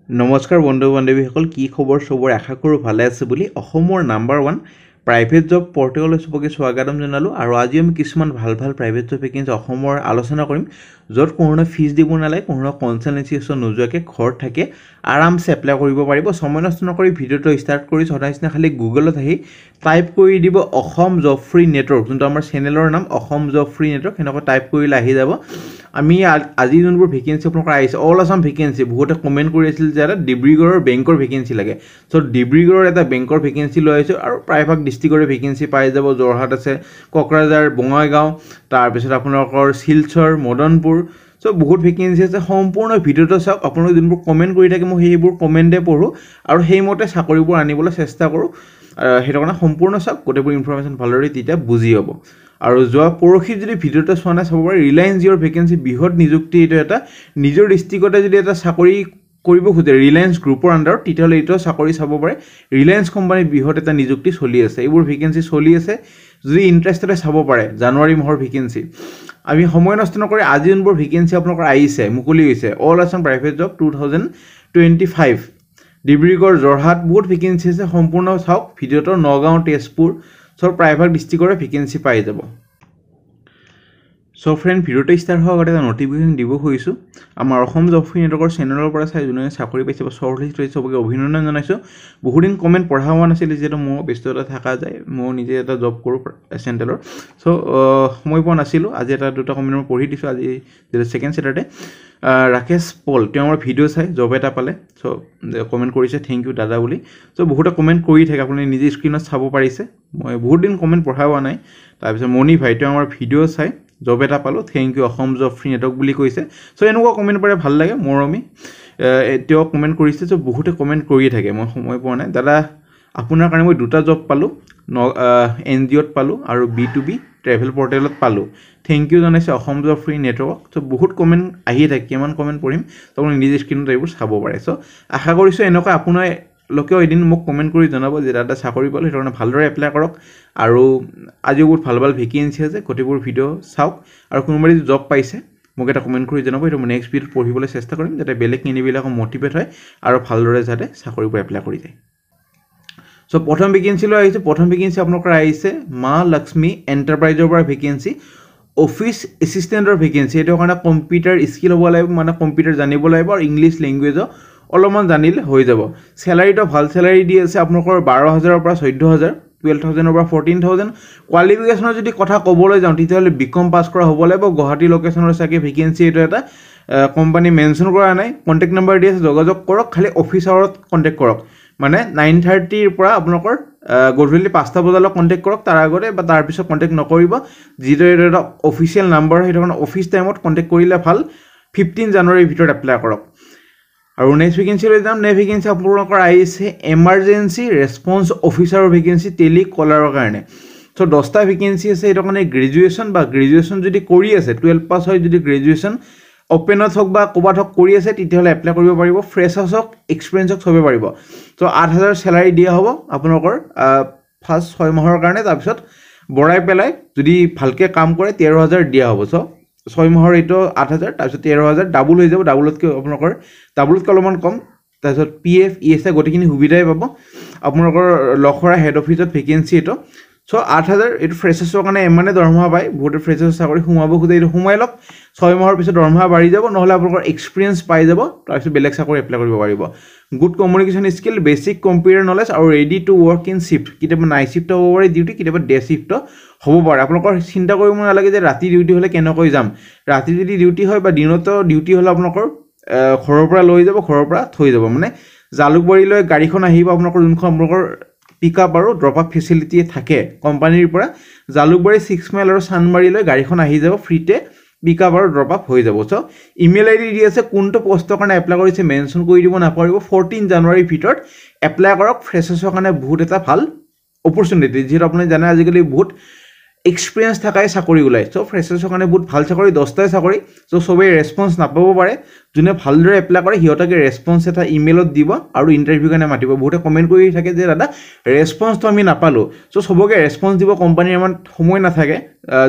নমস্কাৰ বন্ধু বান্ধৱীসকল কি খবৰ সবৰ আশা কৰো ভালে আছে বুলি অসমৰ নাম্বাৰ 1 প্ৰাইভেট জব পৰ্টেললৈ সবকে স্বাগতম জনালো আৰু আজি আমি কিছুমান ভাল প্ৰাইভেট জব ভেকেন্সি অসমৰ আলোচনা কৰিম যত কোনো ফিজ দিব নালাগে কোনো কনসালটেন্সি নোযোৱাকে ঘৰ থাকে আৰামছে এপ্লাই কৰিব পাৰিব সময় নষ্ট নকৰি ভিডিওটো ষ্টাৰ্ট কৰি সদায়সনা খালি গুগলত আহি টাইপ কৰি দিব অসম জব ফ্ৰী নেটৱৰ্ক যোনটো আমাৰ চেনেলৰ নাম অসম জব ফ্ৰী নেটৱৰ্ক হেনকৈ টাইপ কৰিলে আহি যাব আমি আজি যোনবোৰ ভেকেন্সি আপোনালোকৰ আহিছে অল আসাম ভেকেন্সি বহুতে কমেন্ট কৰি আছিল যে ডিব্ৰুগড়ৰ বেংকৰ ভেকেন্সি লাগে সো ডিব্ৰুগড়ৰ এটা বেংকৰ ভেকেন্সি লৈ আহিছো আৰু প্ৰায়ভাগ ডিস্ট্ৰিক্টৰ ভেকেন্সি পাই যাব যোৰহাট আছে কোকৰাঝাৰ বঙাইগাঁও তাৰ পিছত আপোনালোকৰ শিলচৰ মদনপুৰ সো বহুত ভেকেন্সি আছে সম্পূৰ্ণ ভিডিওটো চাওক আপোনালোকে যোনবোৰ কমেন্ট কৰি থাকে মই সেইবোৰ কমেন্টে পঢ়ো আৰু সেইমতে চাকৰিবোৰ আনিবলৈ চেষ্টা কৰো হেটো কাৰণে সম্পূৰ্ণ চাওক গোটেইবোৰ ইনফৰমেশন ভালদৰে তেতিয়া বুজি হ'ব আৰু যোৱা পৰখি যদি ভিডিওটো চোৱা চাব পাৰে ৰিলায়েন্স জিঅ'ৰ ভেকেন্সি বৃহৎ নিযুক্তি এটো এটা নিজৰ ডিস্ট্ৰিক্টতে যদি এটা চাকৰি কৰিব খুজে ৰিলায়েন্স গ্ৰুপৰ আন্ডাৰত তেতিয়ালে এটো চাকৰি চাব পাৰে ৰিলায়েন্স কোম্পানী বৃহৎ এটা নিযুক্তি চলি আছে এইবোৰ ভেকেন্সি চলি আছে যদি ইন্টাৰেস্টেড চাব পাৰে জানুৱাৰী মাহৰ ভেকেন্সি আমি সময় নষ্ট নকৰি আজি যোনবোৰ ভেকেন্সি আপোনালোকৰ আহিছে মুকলি হৈছে all Assam private job 2025 Dibrugarh Jorhat বহুত ভেকেন্সি আছে সম্পূৰ্ণ চাওক ভিডিওটো নগাঁও তেজপুৰ সব প্ৰাইভেট ডিস্ট্ৰিক্টৰে ভেকেন্সি পাই যাব সো ফ্ৰেন্ড ভিডিওটো ষ্টাৰ্ট হোৱাৰ আগতে এটা নটিফিকেশন দিব খুজিছো আমাৰ অসম জব ফ্ৰী নেটৱৰ্কৰ চেনেলৰ পৰা চাই যোনে চাকৰি পাইছে বা শৰ্টলিষ্ট হৈছে সবকে অভিনন্দন জনাইছো বহুদিন কমেন্ট পঢ়া হোৱা নাছিল যেটো মই ব্যস্ততা থাকা যায় মই নিজে এটা জব কৰো চেণ্টেলৰ সো সময় পোৱা নাছিল আজি এটা দুটা কমেন্ট মই পঢ়ি দিছো আজি যেটা সেকেন্ড স্যাটাৰডে ৰাকেশ পল তেওঁৰ ভিডিও চাই জব এটা পালে সো কমেন্ট কৰিছে থ্যাংক ইউ দাদা বুলি সো বহুতে কমেন্ট কৰি থাকে আপুনি নিজে স্ক্ৰিনত চাব পাৰিছে মই বহুত দিন কমেন্ট পঢ়া হোৱা নাই তাৰ পিছত মনি ভাই তেওঁৰ ভিডিও চাই জব এটা পালো thank you Assam job free network বুলি কৈছে সো এনেকুৱা কমেন্ট পৰে ভাল লাগে মৰমি এতিয়াও কমেন্ট কৰিছে সো বহুতে কমেন্ট কৰি থাকে মই সময় পোৱা নাই দাদা আপোনাৰ কাৰণে মই দুটা জব পালো এনজিঅত পালো আৰু বি2বি ট্ৰেভেল পৰ্টেলত পালো থ্যাংক ইউ জনাইছে Assam job free network so বহুত কমেন্ট আহি থাকে কিমান কমেন্ট পঢ়িম তো আপুনি নিজে স্ক্ৰিনত এইবোৰ চাব পাৰে সো আশা কৰিছো এনেকুৱা আপোনাৰ লোকেও এদিন মোক কমেন্ট কৰি জনাব যে দাদা চাকৰি পালে হেতু কাৰণে ভালদৰে এপ্লাই কৰক আৰু আজি বহুত ভাল ভেকেন্সি আছে গোটেইবোৰ ভিডিও চাওক আৰু কোনোবাই জব পাইছে মোক এটা কমেন্ট কৰি জনাব হেতু মই নেক্সট ভিডিওত পঢ়িবলৈ চেষ্টা কৰিম যাতে বেলেগ কেনিবিলাকক মোটিভেট হয় আৰু ভালদৰে যাতে চাকৰিবোৰ এপ্লাই কৰি যায় সো প্ৰথম ভেকেন্সি লৈ আহিছে প্ৰথম ভেকেন্সি আপোনালোকৰ আহিছে মা লক্ষ্মী এন্টাৰপ্ৰাইজৰ পৰা ভেকেন্সি অফিস এসিস্টেন্টৰ ভেকেন্সি এটো কাৰণে কম্পিউটাৰ স্কিল হ'ব লাগিব মানে কম্পিউটাৰ জানিব লাগিব আৰু ইংলিশ ল্যাঙ্গুৱেজৰ অলপমান জানিলে হৈ যাব স্যালাৰিটো ভাল স্যালাৰি দি আছে আপোনালোকৰ 12000 ৰ পৰা 14000 12000 ৰ পৰা 14000 কোৱালিফিকেশনৰ যদি কথা ক'বলৈ যাওঁ তেতিয়ালে বিকম পাস কৰা হ'ব লাগিব গুৱাহাটী লোকেশনৰ সাকে ভেকেন্সি এটো এটা কোম্পানী মেনশন কৰা নাই কন্টাক্ট নম্বৰ দি আছে যোগাযোগ কৰক খালি অফিস আৱাৰত কন্টাক্ট কৰক মানে 9:30 ৰ পৰা আপোনালোকৰ গধূলি 5টা বজালৈ কন্টাক্ট কৰক তাৰ আগতে বা তাৰ পিছত কন্টাক্ট নকৰিব যিটো এটা অফিচিয়েল নম্বৰ হেতু কাৰণে অফিস টাইমত কন্টাক্ট কৰিলে ভাল 15 জানুৱাৰীৰ ভিতৰত এপ্লাই কৰক আৰু নেক্সট ভেকেন্সি লৈ যাম নেক্সট ভেকেন্সি আপোনালোকৰ আহিছে এমাৰ্জেন্সি ৰেসপন্স অফিচাৰৰ ভেকেন্সি টেলি কলাৰৰ কাৰণে সো 10টা ভেকেন্সি আছে এটো কাৰণে গ্ৰেজুৱেচন বা গ্ৰেজুৱেচন যদি কৰি আছে 12 পাস হয় যদি গ্ৰেজুৱেচন ওপেনত হক বা কোবাত হক কৰি আছে তেতিয়ালে এপ্লাই কৰিব পাৰিব ফ্ৰেছাৰ্ছ হক এক্সপেৰিয়েন্স হক সবে পাৰিব সো 8000 স্যালাৰি দিয়া হ'ব আপোনালোকৰ ফাৰ্স্ট 6 মাহৰ কাৰণে তাৰ পিছত বঢ়াই পেলাই যদি ভালকে কাম কৰে 13000 দিয়া হ'ব সো 6 মাহৰ এটো 8000 তাৰ পিছত 13000 ডাবল হৈ যাব ডাবলতকৈ আপোনালোকৰ ডাবলতকৈ অলপমান কম তাৰ পিছত পিএফ ইএসআই গটিখিনি সুবিধাই পাব আপোনালোকৰ লখৰা হেড অফিসত ভেকেন্সি এটো সো 8000 এটো ফ্ৰেছাৰ্ছৰ কাৰণে এমানে দৰমহা পায় বহুত ফ্ৰেছাৰ্ছ চাকৰি সোমাব খুজে এটো সোমাই লক 6 মাহৰ পিছত দৰমহা বাঢ়ি যাব নহলে আপোনালোকৰ এক্সপেৰিয়েন্স পাই যাব তাৰ পিছত বেলেগ চাকৰি এপ্লাই কৰিব পাৰিব good communication skill basic computer knowledge আৰু ready to work in shift কিটাবা নাইট শিফট হ'ব পাৰে ডিউটি কিটাবা ডে শিফট হ'ব পাৰে আপোনালোকৰ চিন্তা কৰিব নালাগে যে ৰাতি ডিউটি হলে কেনেকৈ যাম ৰাতি যদি ডিউটি হয় বা দিনতো ডিউটি হলে আপোনালোকৰ ঘৰৰ পৰা লৈ যাব ঘৰৰ পৰা থৈ যাব মানে জালুকবাৰীলৈ গাড়ীখন আহিব আপোনালোকৰ যোনখন আপোনালোকৰ পিকআপ আৰু ড্ৰপ আপ ফেসিলিটি থাকে কোম্পানীৰ পৰা জালুকবাৰী 6 মাইল আৰু সানমাৰীলৈ গাড়ীখন আহি যাব ফ্ৰীতে পিকআপ আৰু ড্ৰপ আপ হৈ যাব সো ইমেইল আইডি দি আছে কোনটো পোষ্টৰ কাৰণে এপ্লাই কৰিছে মেনশন কৰি দিব নাপাৰিব 14 জানুৱাৰীৰ ভিতৰত এপ্লাই কৰক ফ্ৰেছাৰ্ছৰ কাৰণে বহুত এটা ভাল অপৰচুনিটি যেটো আপুনি জানে আজিকালি বহুত এক্সপিৰিয়েঞ্চ থাকাই চাকৰি ওলায় চ' ফ্ৰেচাৰ্ছৰ কাৰণে বহুত ভাল চাকৰি 10টাই চাকৰি চ' চবেই ৰেছপন্স নাপাব পাৰে যোনে ভালদৰে এপ্লাই কৰে সিহঁতকে ৰেছপন্স এটা ইমেইলত দিব আৰু ইণ্টাৰভিউ কাৰণে মাতিব বহুতে কমেণ্ট কৰি থাকে যে দাদা ৰেছপন্সটো আমি নাপালোঁ চ' চবকে ৰেছপন্স দিব কোম্পানীৰ ইমান সময় নাথাকে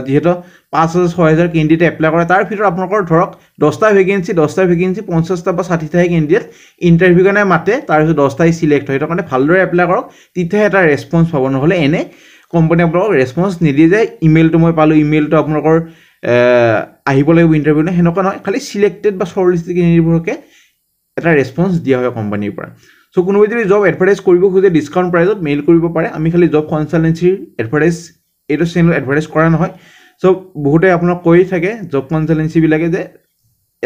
যিহেতু 5,000 6,000 কেণ্ডিডেট এপ্লাই কৰে তাৰ ভিতৰত আপোনালোকৰ ধৰক 10টা ভেকেঞ্চি 50টা বা 60টাহে কেণ্ডিডেট ইণ্টাৰভিউ কাৰণে মাতে তাৰপিছত 10টাই চিলেক্ট হয় সেইটো কাৰণে ভালদৰে এপ্লাই কৰক তেতিয়াহে এটা ৰেছপন্স পাব নহ'লে এনে কোম্পানী আপোনালোকক ৰেছপন্স নিদিয়ে যে ইমেইলটো মই পালোঁ ইমেইলটো আপোনালোকৰ আহিব লাগিব ইণ্টাৰভিউ নে সেনেকুৱা নহয় খালি চিলেক্টেড বা শ্বৰ্টলিষ্টেড কেণ্ডিডেটবোৰকে এটা ৰেছপন্স দিয়া হয় কোম্পানীৰ পৰা চ' কোনোবাই যদি জব এডভাৰটাইজ কৰিব খোজে ডিছকাউণ্ট প্ৰাইজত মেইল কৰিব পাৰে আমি খালি জব কনচালটেঞ্চিৰ এডভাৰটাইজ এইটো চেনেলত এডভাৰটাইজ কৰা নহয় চ' বহুতে আপোনাক কৈ থাকে জব কনচালটেঞ্চিবিলাকে যে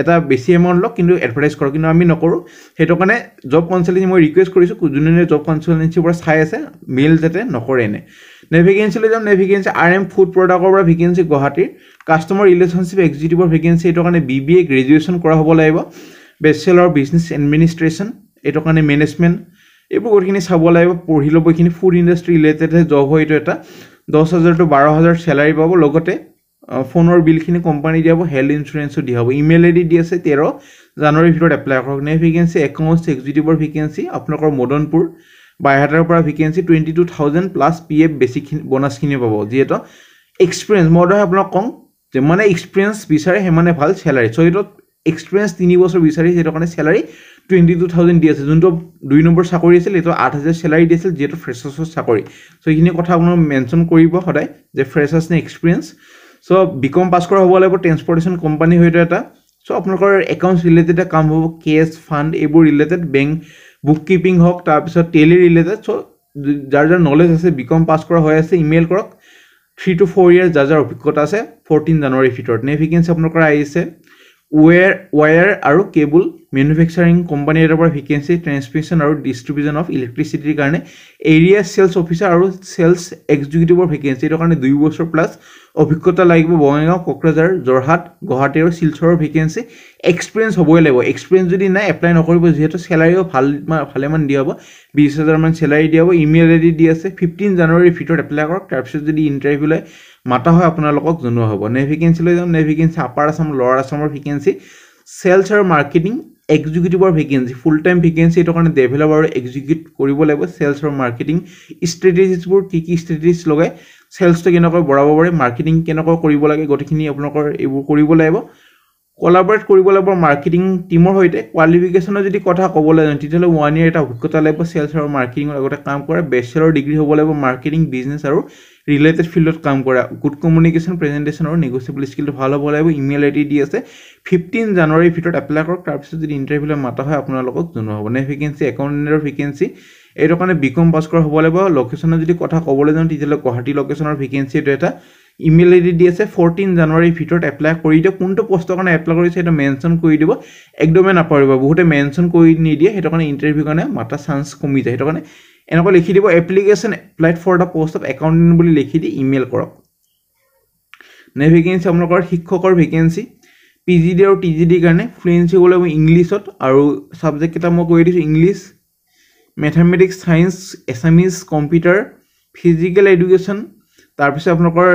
এটা বেছি এমাউণ্ট লওক কিন্তু এডভাৰটাইজ কৰক কিন্তু আমি নকৰোঁ সেইটো কাৰণে জব কনচালটেঞ্চি মই ৰিকুৱেষ্ট কৰিছোঁ যোনে জব কনচালটেঞ্চিৰ পৰা চাই আছে মেইল যাতে নকৰে এনে ভেকেঞ্চিলৈ যাম ভেকেঞ্চি RM ফুড প্ৰডাক্টৰ পৰা ভেকেঞ্চি গুৱাহাটীৰ কাষ্টমাৰ ৰিলেশ্যনশ্বিপ এক্সিকিউটিভৰ ভেকেঞ্চি এইটো কাৰণে BBA গ্ৰেজুৱেশ্যন কৰা হ'ব লাগিব বেচেলৰ বিজনেছ এডমিনিষ্ট্ৰেশ্যন এইটো কাৰণে মেনেজমেণ্ট এইবোৰ গোটেইখিনি চাব লাগিব পঢ়ি ল'ব এইখিনি ফুড ইণ্ডাষ্ট্ৰি ৰিলেটেডহে জব হয় এইটো এটা 10,000 to 12,000 চেলাৰী পাব লগতে ফোনৰ বিলখিনি কোম্পানী দিয়াব হেল্থ ইঞ্চুৰেঞ্চো দিয়া হ'ব ইমেইল ID দি আছে 13 জানুৱাৰীৰ ভিতৰত এপ্লাই কৰক ভেকেঞ্চি একাউণ্টছ এক্সিকিউটিভৰ ভেকেঞ্চি আপোনালোকৰ মদনপুৰ বাইহাটাৰ পৰা ভেকেঞ্চি 22,000 প্লাছ PF বেছিক বোনাছখিনি পাব যিহেতু এক্সপিৰিয়েঞ্চ মই আপোনাক কওঁ যে মানে এক্সপিৰিয়েঞ্চ বিচাৰে সিমানে ভাল চেলাৰী চ' এইটোত এক্সপিৰিয়েঞ্চ 3 বছৰ বিচাৰি সেইটো কাৰণে চেলাৰী 22,000 দি আছে যোনটো 2 নম্বৰ চাকৰি আছিল এইটো 8,000 চেলাৰী দিছিল যিহেতু ফ্ৰেচাৰ্ছৰ চাকৰি চ' এইখিনি কথা আপোনাক মেনশ্যন কৰিব সদায় যে ফ্ৰেচাৰ্ছ নে এক্সপিৰিয়েঞ্চ চ' BCom পাছ কৰা হ'ব লাগিব ট্ৰেন্সপৰ্টেশ্যন কোম্পানী হয়তো এটা চ' আপোনালোকৰ একাউণ্টছ ৰিলেটেড কাম হ'ব কেছ ফাণ্ড এইবোৰ ৰিলেটেড বেংক বুক কিপিং হওক তাৰপিছত টেলি ৰিলেটেড চ' যাৰ নলেজ আছে BCom পাছ কৰা হৈ আছে ইমেইল কৰক 3 to 4 years যাৰ অভিজ্ঞতা আছে 14 জানুৱাৰীৰ ভিতৰত ভেকেঞ্চি আপোনালোকৰ আহিছে ৱায়াৰ আৰু কেবল মেনুফেকচাৰিং কোম্পানী এটাৰ পৰা ভেকেঞ্চি ট্ৰেন্সমিশ্যন আৰু ডিষ্ট্ৰিবিউশ্যন অফ ইলেক্ট্ৰিচিটিৰ কাৰণে এৰিয়া চেলছ অফিচাৰ আৰু চেলছ এক্সিকিউটিভৰ ভেকেঞ্চি এইটো কাৰণে 2 বছৰ প্লাছ অভিজ্ঞতা লাগিব বঙাইগাঁও কোকৰাঝাৰ যোৰহাট গুৱাহাটী আৰু শিলচৰৰ ভেকেঞ্চি এক্সপিৰিয়েঞ্চ হ'বই লাগিব এক্সপিৰিয়েঞ্চ যদি নাই এপ্লাই নকৰিব যিহেতু চেলাৰীও ভালেমান দিয়া হ'ব 20,000 মান চেলাৰী দিয়া হ'ব ইমেইল ID দি আছে 15 জানুৱাৰীৰ ভিতৰত এপ্লাই কৰক তাৰপিছত যদি ইণ্টাৰভিউলৈ মাতা হয় আপোনালোকক জনোৱা হ'ব ভেকেঞ্চিলৈ যাম ভেকেঞ্চি আপাৰ আছাম লৱাৰ আছামৰ ভেকেঞ্চি চেলছ আৰু মাৰ্কেটিং এক্সিকিউটিভৰ ভেকেঞ্চি ফুল টাইম ভেকেঞ্চি এইটো কাৰণে ডেভেলপাৰ আৰু এক্সিকিউট কৰিব লাগিব চেলছ আৰু মাৰ্কেটিং ষ্ট্ৰেটেজিছবোৰ কি ষ্ট্ৰেটেজিছ লগাই চেলছটো কেনেকৈ বঢ়াব পাৰে মাৰ্কেটিং কেনেকৈ কৰিব লাগে গোটেইখিনি আপোনালোকৰ এইবোৰ কৰিব লাগিব কোলাবৰেট কৰিব লাগিব মাৰ্কেটিং টিমৰ সৈতে কোৱালিফিকেশ্যনৰ যদি কথা ক'বলৈ যাওঁ তেতিয়াহ'লে 1 year এটা অভিজ্ঞতা লাগিব চেলছ আৰু মাৰ্কেটিঙৰ লগতে কাম কৰা বেচেলৰ ডিগ্ৰী হ'ব লাগিব মাৰ্কেটিং বিজনেছ আৰু ৰিলেটেড ফিল্ডত কাম কৰা গুড কমিউনিকেশ্যন প্ৰেজেণ্টেশ্যন আৰু নেগচিয়েবল স্কিলটো ভাল হ'ব লাগিব ইমেইল ID দি আছে 15 জানুৱাৰীৰ ভিতৰত এপ্লাই কৰক তাৰপিছত যদি ইণ্টাৰভিউলৈ মাতা হয় আপোনালোকক জনোৱা হ'ব ভেকেঞ্চি একাউণ্টেণ্টৰ ভেকেঞ্চি এইটো কাৰণে BCom পাছ কৰা হ'ব লাগিব লোকেশ্যনৰ যদি কথা ক'বলৈ যাওঁ তেতিয়াহ'লে গুৱাহাটী লোকেশ্যনৰ ভেকেঞ্চি এইটো এটা ইমেইল ID দি আছে 14 জানুৱাৰীৰ ভিতৰত এপ্লাই কৰি দিয়ক কোনটো পোষ্টৰ কাৰণে এপ্লাই কৰিছে সেইটো মেনশ্যন কৰি দিব একদমেই নাপাহৰিব বহুতে মেনশ্যন কৰি নিদিয়ে সেইটো কাৰণে ইণ্টাৰভিউ কাৰণে মাতা চান্স কমি যায় সেইটো কাৰণে এনেকৈ লিখি দিব application applied for the post of accountant বুলি লিখি দি ইমেইল কৰক ভেকেঞ্চি আপোনালোকৰ শিক্ষকৰ ভেকেঞ্চি PGD আৰু TGD কাৰণে ফ্লুৱেঞ্চি হ'ব লাগিব ইংলিছত আৰু ছাবজেক্ট কেইটা মই কৈ দিছোঁ English mathematics science Assamese computer physical education তাৰপিছত আপোনালোকৰ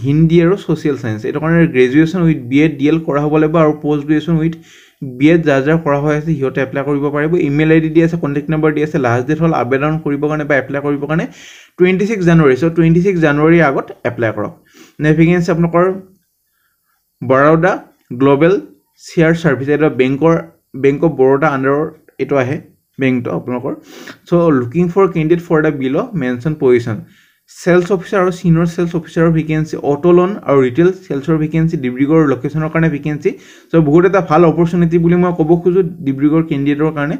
হিন্দী আৰু ছ'চিয়েল সায়েন্স এইটো কাৰণে গ্ৰেজুৱেশ্যন উইথ BEd DL কৰা হ'ব লাগিব আৰু পষ্ট গ্ৰেজুৱেশ্যন উইথ BEd যাৰ কৰা হৈ আছে সিহঁতে এপ্লাই কৰিব পাৰিব ইমেইল ID দি আছে কণ্টেক্ট নম্বৰ দি আছে লাষ্ট ডেট হ'ল আবেদন কৰিবৰ কাৰণে বা এপ্লাই কৰিবৰ কাৰণে 26 জানুৱাৰী চ' 26 জানুৱাৰীৰ আগত এপ্লাই কৰক ভেকেঞ্চি আপোনালোকৰ বৰোদা গ্লোবেল শ্বেয়াৰ ছাৰ্ভিচ এইটো বেংক অফ বৰোদা আণ্ডাৰৰ এইটো আহে বেংকটো আপোনালোকৰ so' looking for candidate for the below' mention position sales officer আৰু চিনিয়ৰ চেলছ অফিচাৰৰ ভেকেঞ্চি অটো লোন আৰু ৰিটেইল চেলছৰ ভেকেঞ্চি ডিব্ৰুগড় লোকেশ্যনৰ কাৰণে ভেকেঞ্চি চ' বহুত এটা ভাল অপৰচুনিটি বুলি মই ক'ব খোজোঁ ডিব্ৰুগড় কেণ্ডিডেটৰ কাৰণে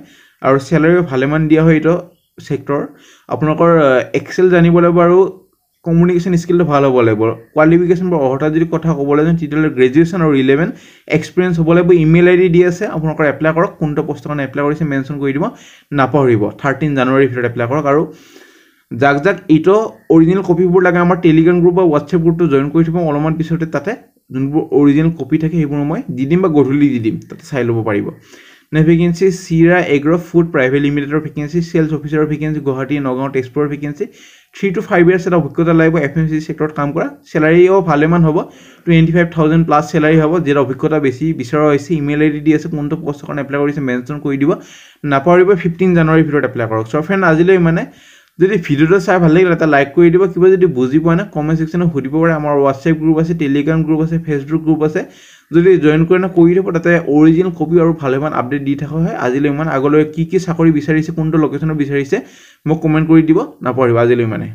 আৰু চেলাৰীও ভালেমান দিয়া হয় এইটো ছেক্টৰ আপোনালোকৰ এক্সেল জানিব লাগিব আৰু কমিউনিকেশ্যন স্কিলটো ভাল হ'ব লাগিব কোৱালিফিকেশ্যন বা অৰ্হতা যদি কথা ক'বলৈ যাওঁ তেতিয়াহ'লে গ্ৰেজুৱেশ্যন আৰু 11 এক্সপিৰিয়েঞ্চ হ'ব লাগিব ইমেইল ID দি আছে আপোনালোকৰ এপ্লাই কৰক কোনটো পোষ্টৰ কাৰণে এপ্লাই কৰিছে মেনশ্যন কৰি দিব নাপাহৰিব 13 জানুৱাৰীৰ ভিতৰত এপ্লাই কৰক আৰু যাক এইটো অৰিজিনেল কপিবোৰ লাগে আমাৰ টেলিগ্ৰাম গ্ৰুপ বা হোৱাটছএপ গ্ৰুপটো জইন কৰি থ'ব অলপমান পিছতে তাতে যোনবোৰ অৰিজিনেল কপি থাকে সেইবোৰ মই দি দিম বা গধূলি দি দিম তাতে চাই ল'ব পাৰিব next vacancy Sira agro food private লিমিটেডৰ ভেকেঞ্চি চেলছ অফিচাৰৰ ভেকেঞ্চি গুৱাহাটী নগাঁও তেজপুৰৰ ভেকেঞ্চি 3 to 5 ইয়াৰ্ছ এটা অভিজ্ঞতা লাগিব এফএমচিজি সেক্টৰত কাম কৰা স্যালাৰিও ভালেমান হ'ব 25000 প্লাস স্যালাৰি হ'ব যেটা অভিজ্ঞতা বেছি বিচৰা হৈছে ইমেইল আইডি দি আছে কোনটো পোষ্টৰ কাৰণে এপ্লাই কৰিছে মেনশন কৰি দিব নাপাহৰিব 15 জানুৱাৰীৰ ভিতৰত এপ্লাই কৰক সো ফ্ৰেন্ড আজিলৈ মানে যদি ভিডিওটো চাই ভাল লাগিলে এটা লাইক কৰি দিব কিবা যদি বুজি পোৱা না কমেন্ট সেকশনত সুধিব পাৰে আমাৰ WhatsApp গ্ৰুপ আছে টেলিগ্ৰাম গ্ৰুপ আছে ফেসবুক গ্ৰুপ আছে যদি জয়েন কৰি না কৰি দিব তাতে অৰিজিনাল কপি আৰু ভালেমান আপডেট দি থকা হয় আজিলৈ মানে আগলৈ কি চাকৰি বিচাৰিছে কোনটো লোকেশনত বিচাৰিছে মোক কমেন্ট কৰি দিব নাপাহৰিব আজিলৈ মানে